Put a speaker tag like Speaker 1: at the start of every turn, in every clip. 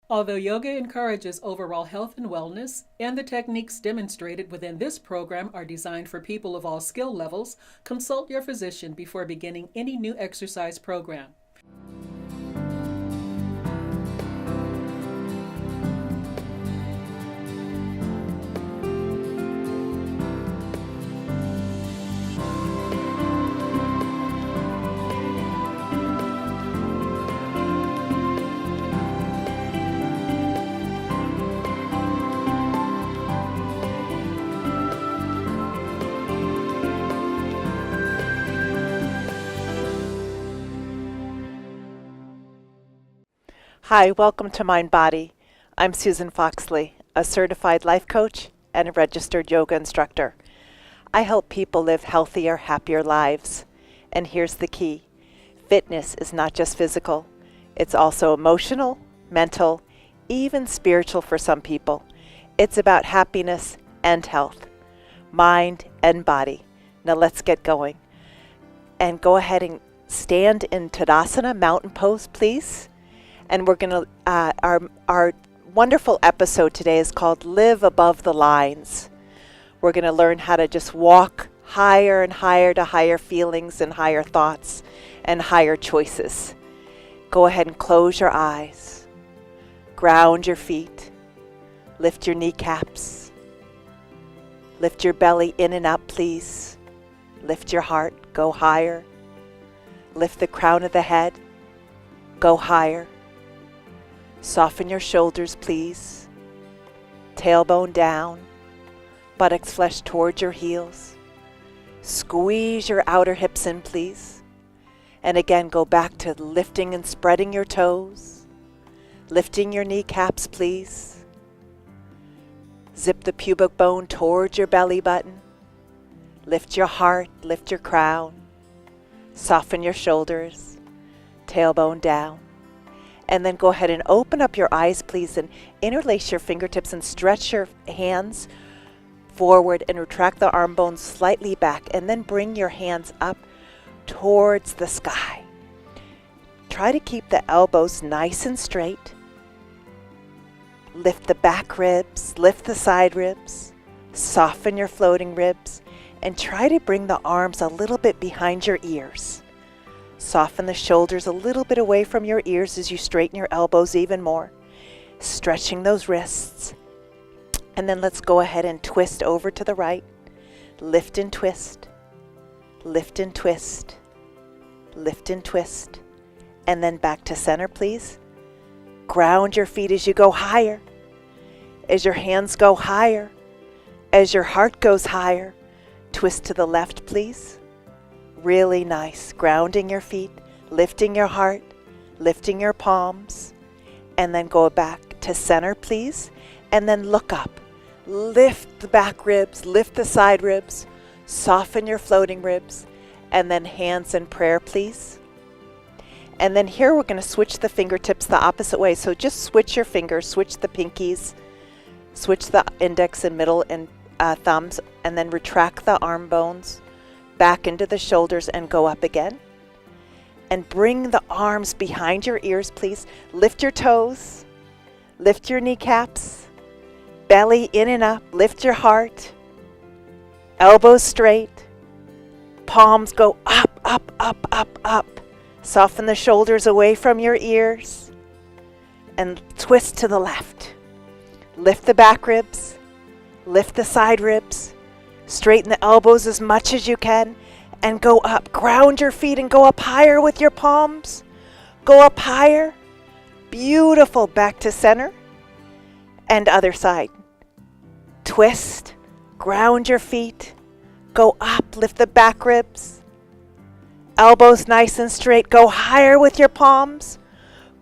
Speaker 1: Although yoga encourages overall health and wellness, and the techniques demonstrated within this program are designed for people of all skill levels, consult your physician before beginning any new exercise program.
Speaker 2: Hi, welcome to Mind Body. I'm Susan Foxley, a certified life coach and a registered yoga instructor. I help people live healthier, happier lives. And here's the key. Fitness is not just physical. It's also emotional, mental, even spiritual for some people. It's about happiness and health, mind and body. Now let's get going. And go ahead and stand in Tadasana, mountain pose, please. And we're going to, our wonderful episode today is called Live Above the Lines. We're going to learn how to just walk higher and higher to higher feelings and higher thoughts and higher choices. Go ahead and close your eyes. Ground your feet. Lift your kneecaps. Lift your belly in and up, please. Lift your heart. Go higher. Lift the crown of the head. Go higher. Soften your shoulders, please. Tailbone down. Buttocks flesh towards your heels. Squeeze your outer hips in, please. And again, go back to lifting and spreading your toes. Lifting your kneecaps, please. Zip the pubic bone towards your belly button. Lift your heart, lift your crown. Soften your shoulders. Tailbone down. And then go ahead and open up your eyes, please, and interlace your fingertips and stretch your hands forward and retract the arm bones slightly back. And then bring your hands up towards the sky. Try to keep the elbows nice and straight. Lift the back ribs, lift the side ribs, soften your floating ribs, and try to bring the arms a little bit behind your ears. Soften the shoulders a little bit away from your ears as you straighten your elbows even more. Stretching those wrists. And then let's go ahead and twist over to the right. Lift and twist. Lift and twist. Lift and twist. And then back to center, please. Ground your feet as you go higher. As your hands go higher. As your heart goes higher. Twist to the left, please. Really nice. Grounding your feet, lifting your heart, lifting your palms, and then go back to center, please. And then look up. Lift the back ribs, lift the side ribs, soften your floating ribs, and then hands in prayer, please. And then here we're going to switch the fingertips the opposite way. So just switch your fingers, switch the pinkies, switch the index and middle and thumbs, and then retract the arm bones back into the shoulders and go up again. And bring the arms behind your ears, please. Lift your toes. Lift your kneecaps. Belly in and up. Lift your heart. Elbows straight. Palms go up, up, up, up, up. Soften the shoulders away from your ears. And twist to the left. Lift the back ribs. Lift the side ribs. Straighten the elbows as much as you can and go up. Ground your feet and go up higher with your palms. Go up higher. Beautiful. Back to center and other side. Twist. Ground your feet. Go up. Lift the back ribs. Elbows nice and straight. Go higher with your palms.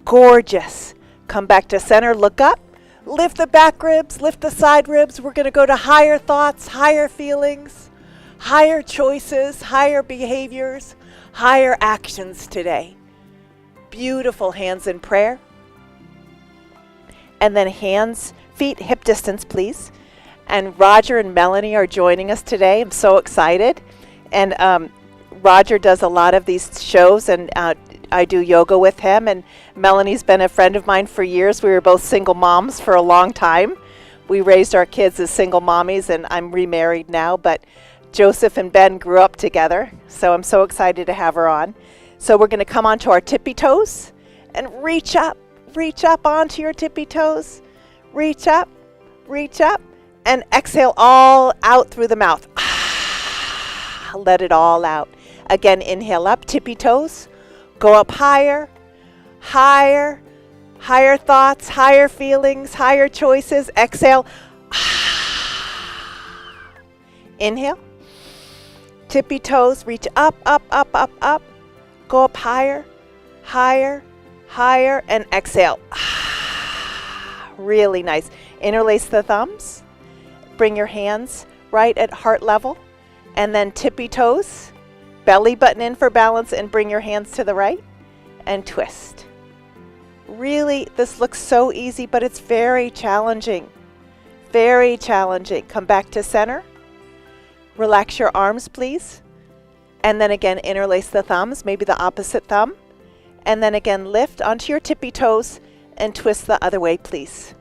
Speaker 2: Gorgeous. Come back to center. Look up. Lift the back ribs, lift the side ribs. We're going to go to higher thoughts, higher feelings, higher choices, higher behaviors, higher actions today. Beautiful. Hands in prayer. And then hands, feet, hip distance, please. And Roger and Melanie are joining us today. I'm so excited. And Roger does a lot of these shows and I do yoga with him, and Melanie's been a friend of mine for years. We were both single moms for a long time. We raised our kids as single mommies, and I'm remarried now, but Joseph and Ben grew up together, so I'm so excited to have her on. So we're going to come onto our tippy toes and reach up onto your tippy toes. Reach up, and exhale all out through the mouth. Let it all out. Again, inhale up, tippy toes. Go up higher, higher thoughts, higher feelings, higher choices. Exhale. Inhale. Tippy toes, reach up. Go up higher, and exhale. Really nice. Interlace the thumbs. Bring your hands right at heart level. And then tippy toes. Belly button in for balance, and bring your hands to the right. And twist. Really, this looks so easy, but it's very challenging. Very challenging. Come back to center. Relax your arms, please. And then again, interlace the thumbs, maybe the opposite thumb. And then again, lift onto your tippy toes and twist the other way, please.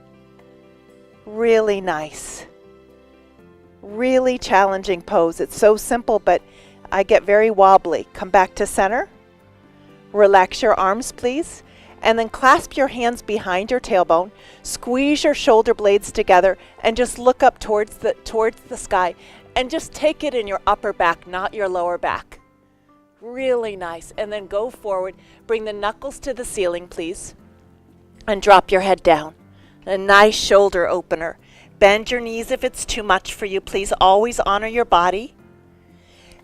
Speaker 2: Really nice. Really challenging pose. It's so simple, but I get very wobbly. Come back to center. Relax your arms, please. And then clasp your hands behind your tailbone. Squeeze your shoulder blades together and just look up towards the sky. And just take it in your upper back, not your lower back. Really nice. And then go forward. Bring the knuckles to the ceiling, please. And drop your head down. A nice shoulder opener. Bend your knees if it's too much for you. Please always honor your body.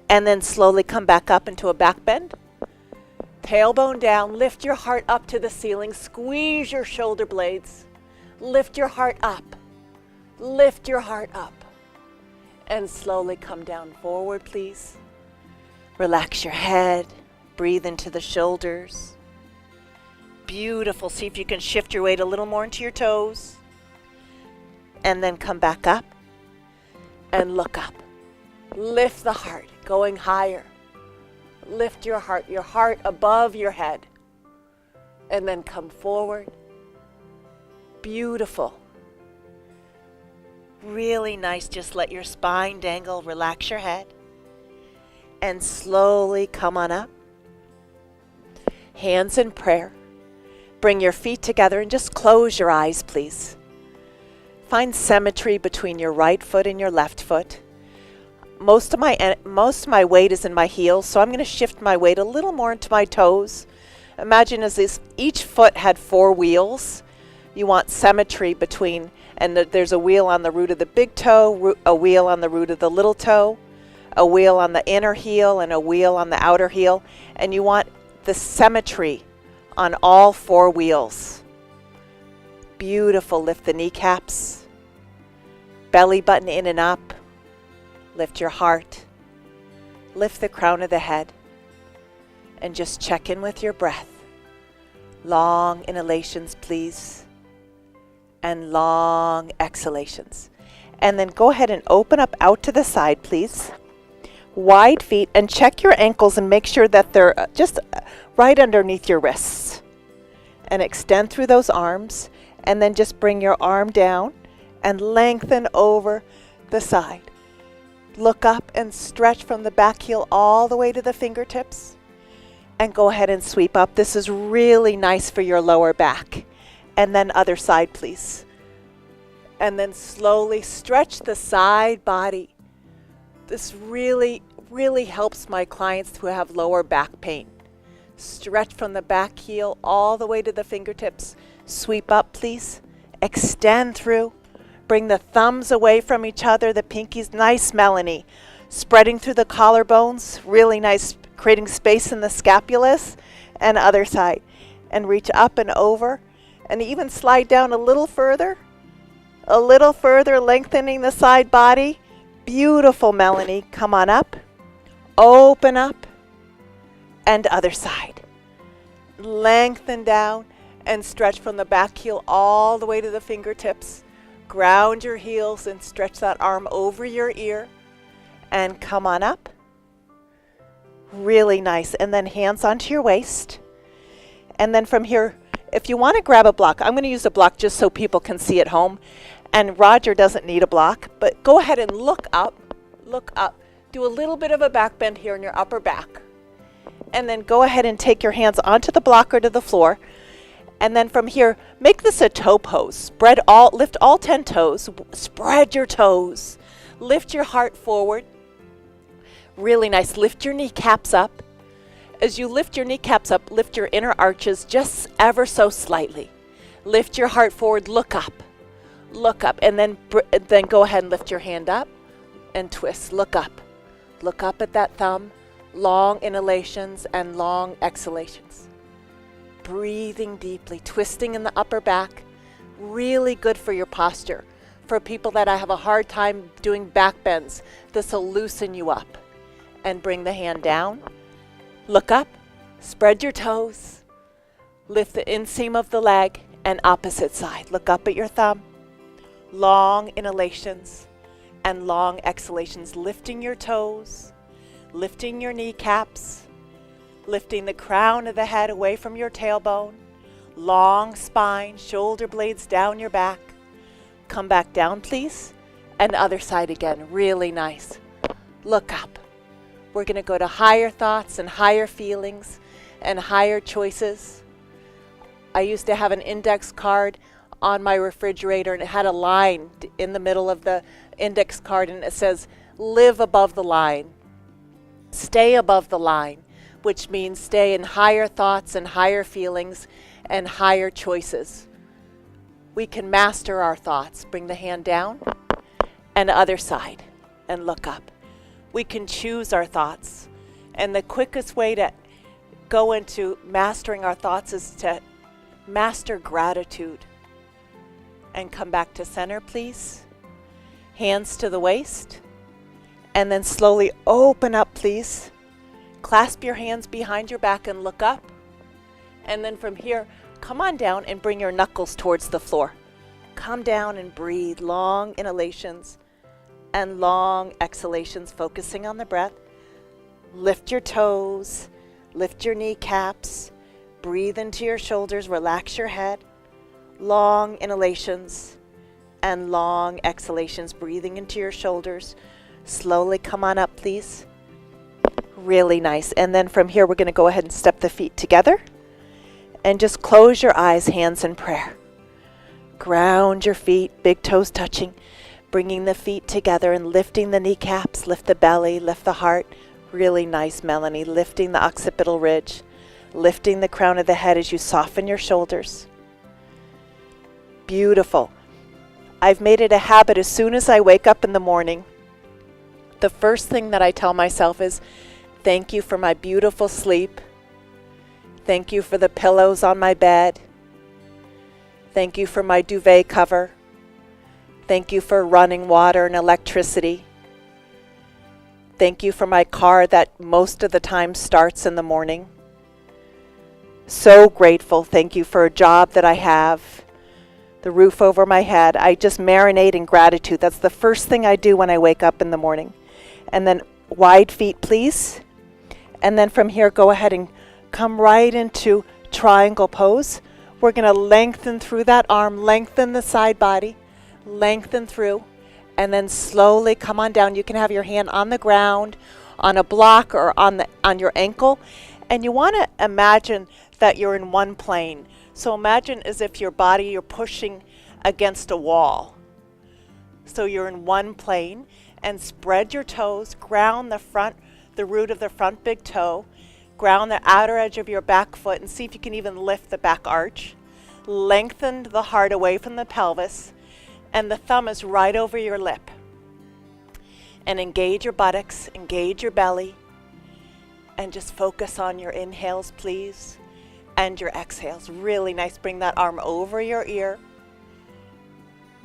Speaker 2: And then slowly come back up into a back bend. Tailbone down. Lift your heart up to the ceiling. Squeeze your shoulder blades. Lift your heart up. Lift your heart up. And slowly come down forward, please. Relax your head. Breathe into the shoulders. Beautiful. See if you can shift your weight a little more into your toes. And then come back up. And look up. Lift the heart, going higher. Lift your heart above your head. And then come forward. Beautiful. Really nice. Just let your spine dangle. Relax your head. And slowly come on up. Hands in prayer. Bring your feet together and just close your eyes, please. Find symmetry between your right foot and your left foot. Most of my weight is in my heels, so I'm going to shift my weight a little more into my toes. Imagine as if each foot had 4 wheels. You want symmetry between, and there's a wheel on the root of the big toe, a wheel on the root of the little toe, a wheel on the inner heel, and a wheel on the outer heel. And you want the symmetry on all 4 wheels. Beautiful. Lift the kneecaps. Belly button in and up. Lift your heart. Lift the crown of the head. And just check in with your breath. Long inhalations, please. And long exhalations. And then go ahead and open up out to the side, please. Wide feet, and check your ankles and make sure that they're just right underneath your wrists. And extend through those arms. And then just bring your arm down and lengthen over the side. Look up and stretch from the back heel all the way to the fingertips. And go ahead and sweep up. This is really nice for your lower back. And then other side, please. And then slowly stretch the side body. This really, really helps my clients who have lower back pain. Stretch from the back heel all the way to the fingertips. Sweep up, please. Extend through. Bring the thumbs away from each other, the pinkies. Nice, Melanie. Spreading through the collarbones. Really nice, creating space in the scapulas. And other side. And reach up and over. And even slide down a little further. A little further, lengthening the side body. Beautiful, Melanie. Come on up. Open up. And other side. Lengthen down and stretch from the back heel all the way to the fingertips. Ground your heels and stretch that arm over your ear. And come on up. Really nice. And then hands onto your waist. And then from here, if you want to grab a block, I'm going to use a block just so people can see at home. And Roger doesn't need a block, but go ahead and look up. Look up. Do a little bit of a back bend here in your upper back. And then go ahead and take your hands onto the block or to the floor. And then from here, make this a toe pose. Lift all 10 toes. Spread your toes. Lift your heart forward. Really nice. Lift your kneecaps up. As you lift your kneecaps up, lift your inner arches just ever so slightly. Lift your heart forward. Look up. Look up. And then go ahead and lift your hand up and twist. Look up. Look up at that thumb. Long inhalations and long exhalations. Breathing deeply, twisting in the upper back. Really good for your posture. For people that have a hard time doing back bends, this will loosen you up. And bring the hand down. Look up. Spread your toes. Lift the inseam of the leg and opposite side. Look up at your thumb. Long inhalations and long exhalations. Lifting your toes. Lifting your kneecaps. Lifting the crown of the head away from your tailbone. Long spine, shoulder blades down your back. Come back down, please. And other side again. Really nice. Look up. We're going to go to higher thoughts and higher feelings and higher choices. I used to have an index card on my refrigerator, and it had a line in the middle of the index card, and it says, live above the line. Stay above the line, which means stay in higher thoughts and higher feelings and higher choices. We can master our thoughts. Bring the hand down and other side and look up. We can choose our thoughts. And the quickest way to go into mastering our thoughts is to master gratitude. And come back to center, please. Hands to the waist. And then slowly open up, please. Clasp your hands behind your back and look up. And then from here, come on down and bring your knuckles towards the floor. Come down and breathe. Long inhalations and long exhalations, focusing on the breath. Lift your toes. Lift your kneecaps. Breathe into your shoulders. Relax your head. Long inhalations and long exhalations, breathing into your shoulders. Slowly come on up, please. Really nice. And then from here, we're going to go ahead and step the feet together. And just close your eyes, hands in prayer. Ground your feet, big toes touching. Bringing the feet together and lifting the kneecaps. Lift the belly, lift the heart. Really nice, Melanie. Lifting the occipital ridge. Lifting the crown of the head as you soften your shoulders. Beautiful. I've made it a habit as soon as I wake up in the morning. The first thing that I tell myself is, thank you for my beautiful sleep. Thank you for the pillows on my bed. Thank you for my duvet cover. Thank you for running water and electricity. Thank you for my car that most of the time starts in the morning. So grateful. Thank you for a job that I have. The roof over my head. I just marinate in gratitude. That's the first thing I do when I wake up in the morning. And then wide feet, please. And then from here, go ahead and come right into triangle pose. We're going to lengthen through that arm, lengthen the side body, lengthen through, and then slowly come on down. You can have your hand on the ground, on a block, or on your ankle. And you want to imagine that you're in one plane. So imagine as if your body, you're pushing against a wall. So you're in one plane, and spread your toes, ground the root of the front big toe, ground the outer edge of your back foot, and see if you can even lift the back arch. Lengthen the heart away from the pelvis, and the thumb is right over your lip. And engage your buttocks, engage your belly, and just focus on your inhales, please, and your exhales. Really nice. Bring that arm over your ear.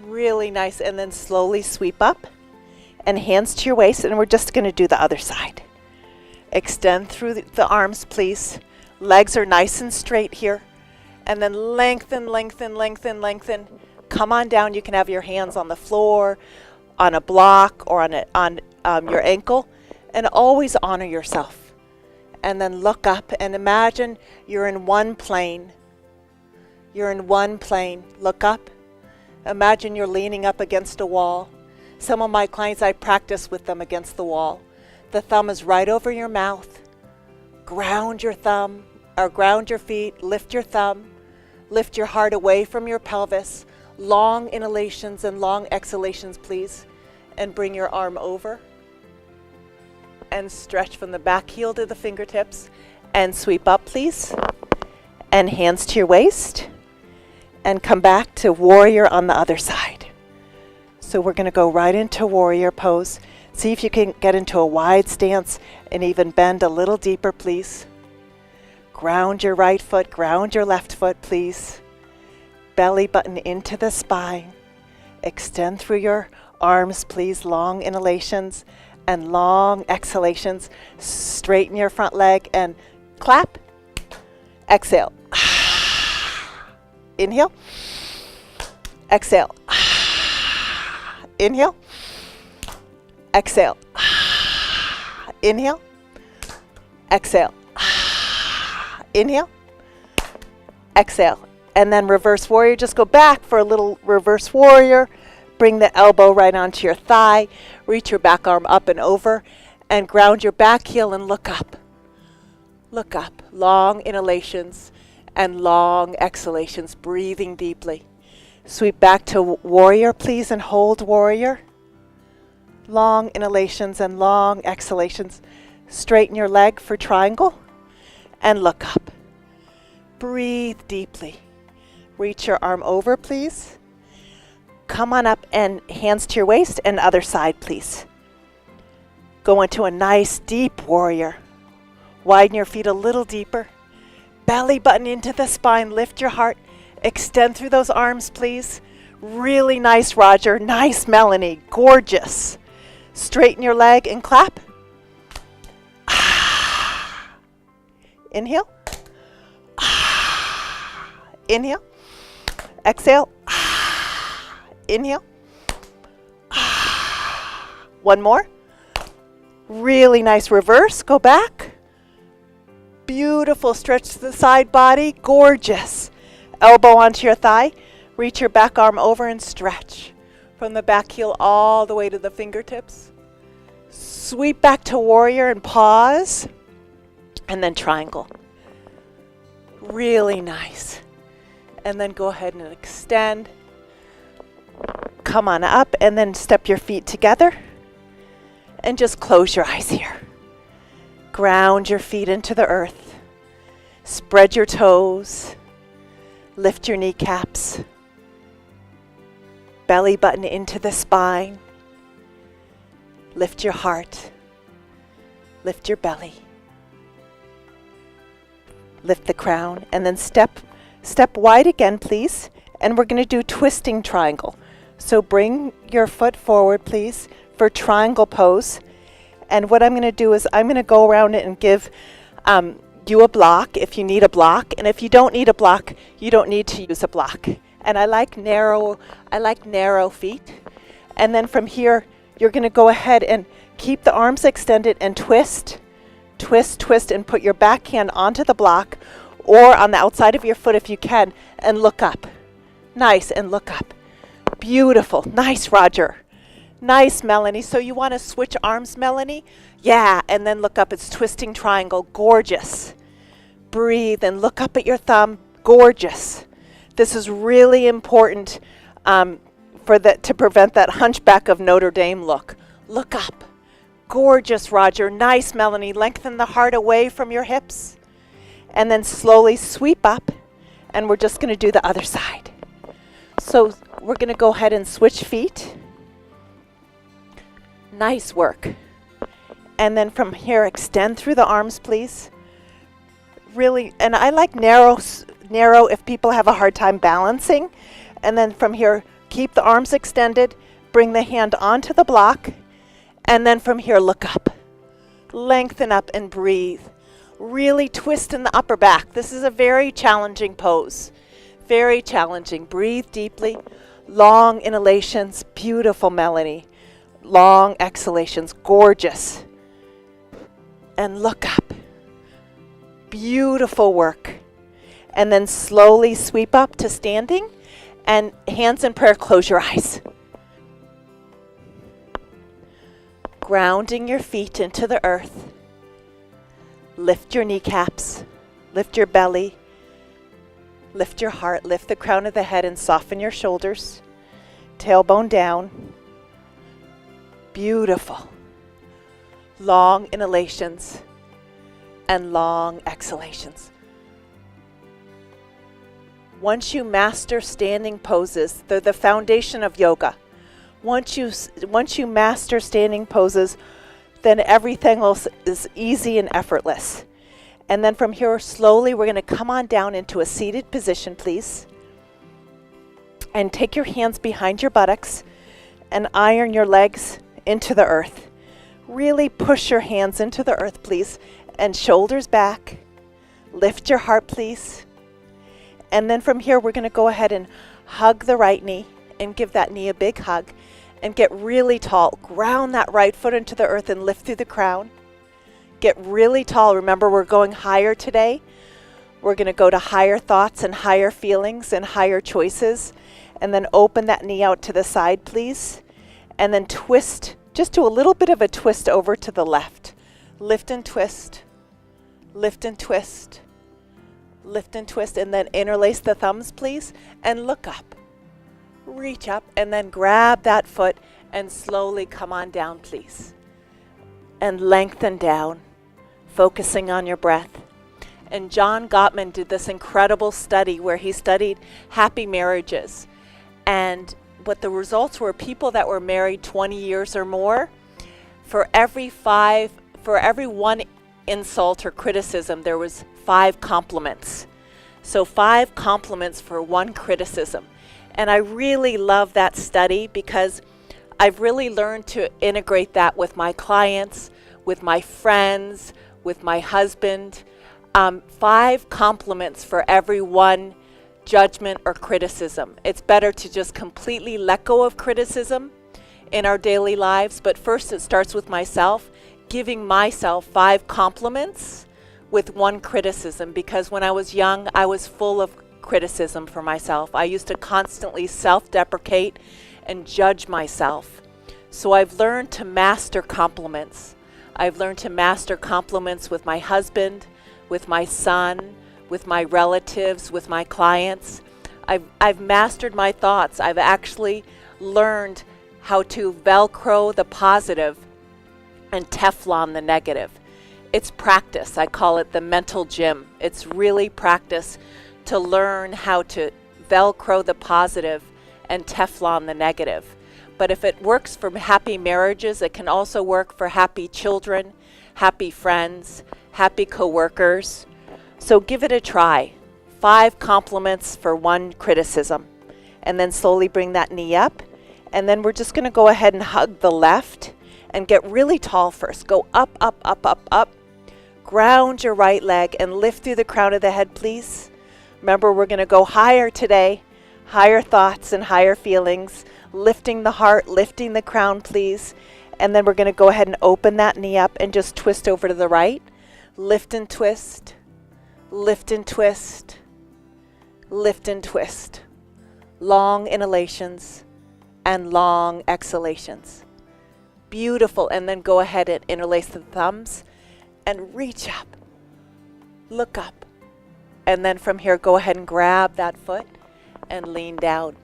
Speaker 2: Really nice. And then slowly sweep up and hands to your waist, and we're just going to do the other side. Extend through the arms, please. Legs are nice and straight here. And then lengthen, lengthen, lengthen, lengthen. Come on down. You can have your hands on the floor, on a block, or on your ankle. And always honor yourself. And then look up and imagine you're in one plane. You're in one plane. Look up. Imagine you're leaning up against a wall. Some of my clients, I practice with them against the wall. The thumb is right over your mouth. Ground your thumb, or ground your feet, lift your thumb, lift your heart away from your pelvis. Long inhalations and long exhalations, please. And bring your arm over. And stretch from the back heel to the fingertips. And sweep up, please. And hands to your waist. And come back to warrior on the other side. So we're going to go right into warrior pose. See if you can get into a wide stance and even bend a little deeper, please. Ground your right foot, ground your left foot, please. Belly button into the spine. Extend through your arms, please. Long inhalations and long exhalations. Straighten your front leg and clap. Exhale. Inhale. Exhale. Inhale. Exhale. Inhale. Exhale. Inhale. Exhale. And then reverse warrior. Just go back for a little reverse warrior. Bring the elbow right onto your thigh. Reach your back arm up and over. And ground your back heel and look up. Look up. Long inhalations and long exhalations. Breathing deeply. Sweep back to warrior, please, and hold warrior. Long inhalations and long exhalations. Straighten your leg for triangle and look up. Breathe deeply. Reach your arm over, please. Come on up and hands to your waist and other side, please. Go into a nice deep warrior. Widen your feet a little deeper. Belly button into the spine. Lift your heart. Extend through those arms, please. Really nice, Roger. Nice, Melanie. Gorgeous. Straighten your leg and clap. Inhale. Inhale. Exhale. Inhale. One more. Really nice reverse. Go back. Beautiful. Stretch the side body. Gorgeous. Elbow onto your thigh. Reach your back arm over and stretch. From the back heel all the way to the fingertips. Sweep back to warrior and pause. And then triangle. Really nice. And then go ahead and extend. Come on up and then step your feet together. And just close your eyes here. Ground your feet into the earth. Spread your toes. Lift your kneecaps. Belly button into the spine. Lift your heart. Lift your belly. Lift the crown and then step wide again, please. And we're going to do twisting triangle. So bring your foot forward, please, for triangle pose. And what I'm going to do is I'm going to go around it and give you a block if you need a block. And if you don't need a block, you don't need to use a block. And I like narrow feet. And then from here, you're going to go ahead and keep the arms extended and twist, twist, twist, and put your backhand onto the block or on the outside of your foot if you can, and look up. Nice, and look up. Beautiful. Nice, Roger. Nice, Melanie. So you want to switch arms, Melanie? Yeah, and then look up. It's twisting triangle. Gorgeous. Breathe and look up at your thumb. Gorgeous. This is really important to prevent that hunchback of Notre Dame look. Look up. Gorgeous, Roger. Nice, Melanie. Lengthen the heart away from your hips. And then slowly sweep up. And we're just going to do the other side. So we're going to go ahead and switch feet. Nice work. And then from here, extend through the arms, please. Really, and I like narrow if people have a hard time balancing. And then from here, keep the arms extended. Bring the hand onto the block. And then from here, look up. Lengthen up and breathe. Really twist in the upper back. This is a very challenging pose. Very challenging. Breathe deeply. Long inhalations. Beautiful, Melanie. Long exhalations. Gorgeous. And look up. Beautiful work. And then slowly sweep up to standing, and hands in prayer, close your eyes. Grounding your feet into the earth. Lift your kneecaps, lift your belly, lift your heart, lift the crown of the head and soften your shoulders. Tailbone down. Beautiful. Long inhalations and long exhalations. Once you master standing poses, they're the foundation of yoga. Once you master standing poses, then everything else is easy and effortless. And then from here, slowly, we're going to come on down into a seated position, please. And take your hands behind your buttocks and iron your legs into the earth. Really push your hands into the earth, please. And shoulders back. Lift your heart, please. And then from here, we're going to go ahead and hug the right knee and give that knee a big hug and get really tall. Ground that right foot into the earth and lift through the crown. Get really tall. Remember, we're going higher today. We're going to go to higher thoughts and higher feelings and higher choices. And then open that knee out to the side, please. And then twist, just do a little bit of a twist over to the left. Lift and twist. Lift and twist. Lift and twist, and then interlace the thumbs, please, and look up. Reach up, and then grab that foot and slowly come on down, please. And lengthen down, focusing on your breath. And John Gottman did this incredible study where he studied happy marriages. And what the results were, people that were married 20 years or more, for every one insult or criticism, there was 5 compliments. So 5 compliments for 1 criticism. And I really love that study because I've really learned to integrate that with my clients, with my friends, with my husband. 5 compliments for every 1 judgment or criticism. It's better to just completely let go of criticism in our daily lives. But first it starts with myself, giving myself 5 compliments with 1 criticism, because when I was young, I was full of criticism for myself. I used to constantly self-deprecate and judge myself. So I've learned to master compliments. I've learned to master compliments with my husband, with my son, with my relatives, with my clients. I've mastered my thoughts. I've actually learned how to Velcro the positive and Teflon the negative. It's practice. I call it the mental gym. It's really practice to learn how to Velcro the positive and Teflon the negative. But if it works for happy marriages, it can also work for happy children, happy friends, happy coworkers. So give it a try. 5 compliments for 1 criticism. And then slowly bring that knee up. And then we're just going to go ahead and hug the left and get really tall first. Go up, up, up, up, up. Ground your right leg and lift through the crown of the head, please. Remember, we're going to go higher today. Higher thoughts and higher feelings. Lifting the heart, lifting the crown, please. And then we're going to go ahead and open that knee up and just twist over to the right. Lift and twist. Lift and twist. Lift and twist. Long inhalations and long exhalations. Beautiful. And then go ahead and interlace the thumbs and reach up. Look up. And then from here, go ahead and grab that foot and lean down.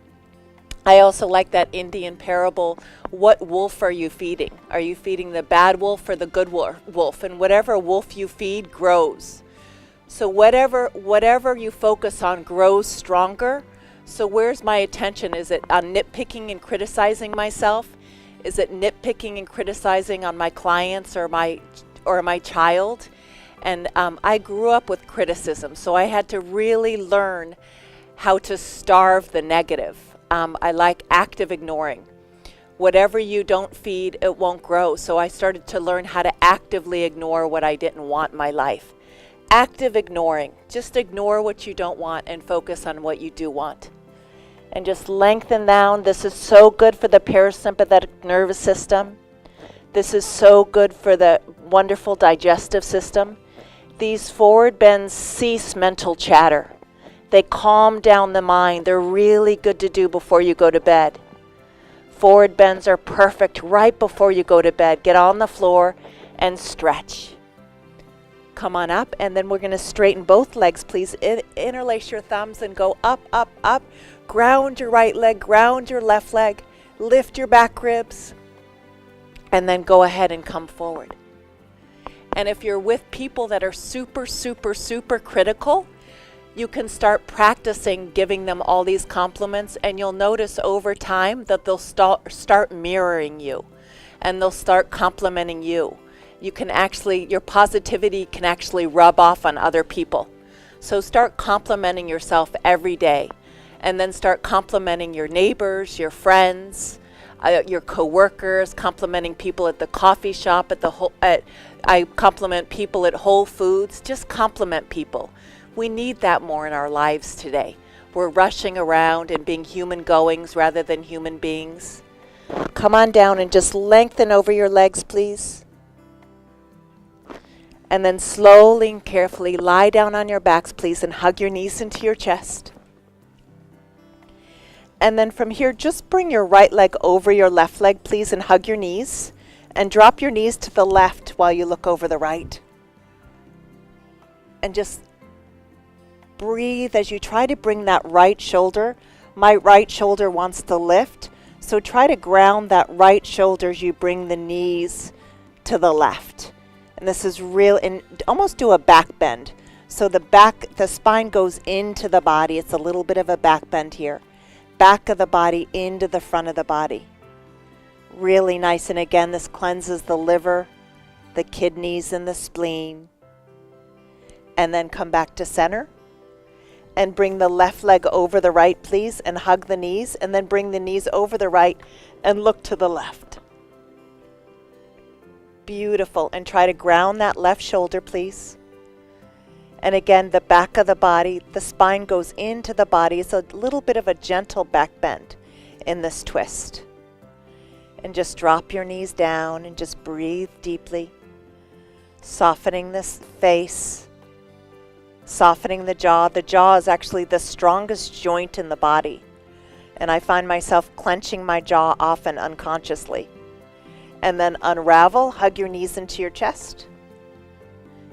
Speaker 2: I also like that Indian parable. What wolf are you feeding? Are you feeding the bad wolf or the good wolf? And whatever wolf you feed grows. So whatever you focus on grows stronger. So where's my attention? Is it on nitpicking and criticizing myself? Is it nitpicking and criticizing on my clients or my child? And I grew up with criticism, so I had to really learn how to starve the negative. I like active ignoring. Whatever you don't feed, it won't grow. So I started to learn how to actively ignore what I didn't want in my life. Active ignoring. Just ignore what you don't want and focus on what you do want. And just lengthen down. This is so good for the parasympathetic nervous system. This is so good for the wonderful digestive system. These forward bends cease mental chatter. They calm down the mind. They're really good to do before you go to bed. Forward bends are perfect right before you go to bed. Get on the floor and stretch. Come on up, and then we're going to straighten both legs, please. Interlace your thumbs and go up, up, up. Ground your right leg, ground your left leg. Lift your back ribs, and then go ahead and come forward. And if you're with people that are super, super, super critical, you can start practicing giving them all these compliments, and you'll notice over time that they'll start mirroring you, and they'll start complimenting you. You can actually, your positivity can actually rub off on other people. So start complimenting yourself every day, and then start complimenting your neighbors, your friends, your coworkers, complimenting people at the coffee shop, I compliment people at Whole Foods. Just compliment people. We need that more in our lives today. We're rushing around and being human goings rather than human beings. Come on down and just lengthen over your legs, please. And then slowly and carefully lie down on your backs, please, and hug your knees into your chest. And then from here, just bring your right leg over your left leg, please, and hug your knees. And drop your knees to the left while you look over the right. And just breathe as you try to bring that right shoulder. My right shoulder wants to lift, so try to ground that right shoulder as you bring the knees to the left. And this is real, and almost do a back bend. So the spine goes into the body. It's a little bit of a back bend here. Back of the body into the front of the body. Really nice. And again, this cleanses the liver, the kidneys, and the spleen. And then come back to center. And bring the left leg over the right, please, and hug the knees. And then bring the knees over the right and look to the left. Beautiful. And try to ground that left shoulder, please. And again, the back of the body, the spine goes into the body. It's a little bit of a gentle back bend in this twist. And just drop your knees down and just breathe deeply. Softening this face. Softening the jaw. The jaw is actually the strongest joint in the body. And I find myself clenching my jaw often unconsciously. And then unravel, hug your knees into your chest.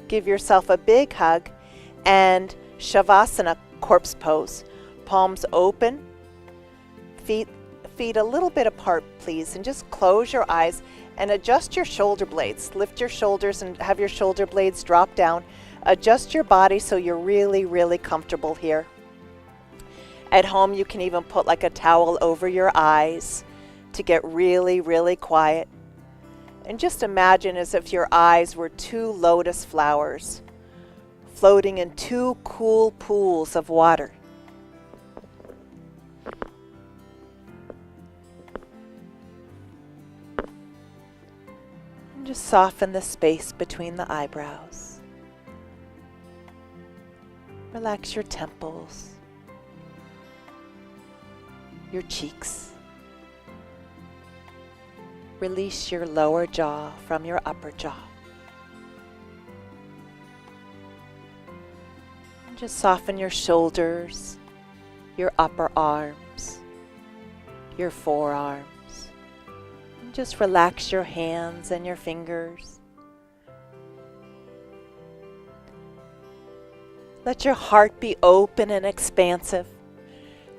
Speaker 2: Give yourself a big hug and Shavasana, corpse pose. Palms open, feet a little bit apart, please, and just close your eyes and adjust your shoulder blades. Lift your shoulders and have your shoulder blades drop down. Adjust your body so you're really, really comfortable here. At home, you can even put like a towel over your eyes to get really, really quiet. And just imagine as if your eyes were two lotus flowers floating in two cool pools of water. And just soften the space between the eyebrows. Relax your temples, your cheeks. Release your lower jaw from your upper jaw. And just soften your shoulders, your upper arms, your forearms. And just relax your hands and your fingers. Let your heart be open and expansive.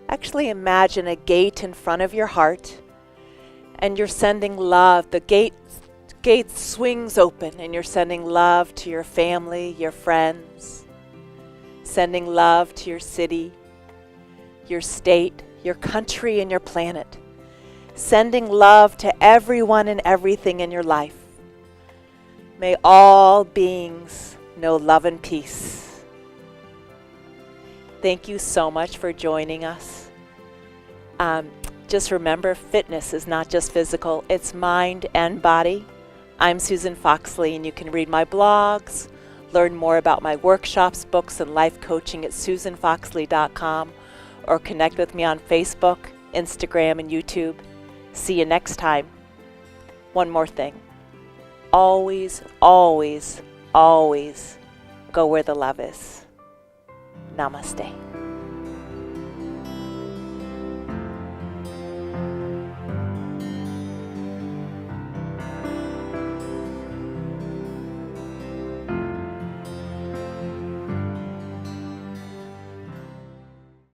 Speaker 2: Actually imagine a gate in front of your heart. And you're sending love. The gate swings open and you're sending love to your family, your friends. Sending love to your city, your state, your country, and your planet. Sending love to everyone and everything in your life. May all beings know love and peace. Thank you so much for joining us. Just remember, fitness is not just physical, it's mind and body. I'm Susan Foxley, and you can read my blogs, learn more about my workshops, books, and life coaching at susanfoxley.com, or connect with me on Facebook, Instagram, and YouTube. See you next time. One more thing. Always, always, always go where the love is. Namaste.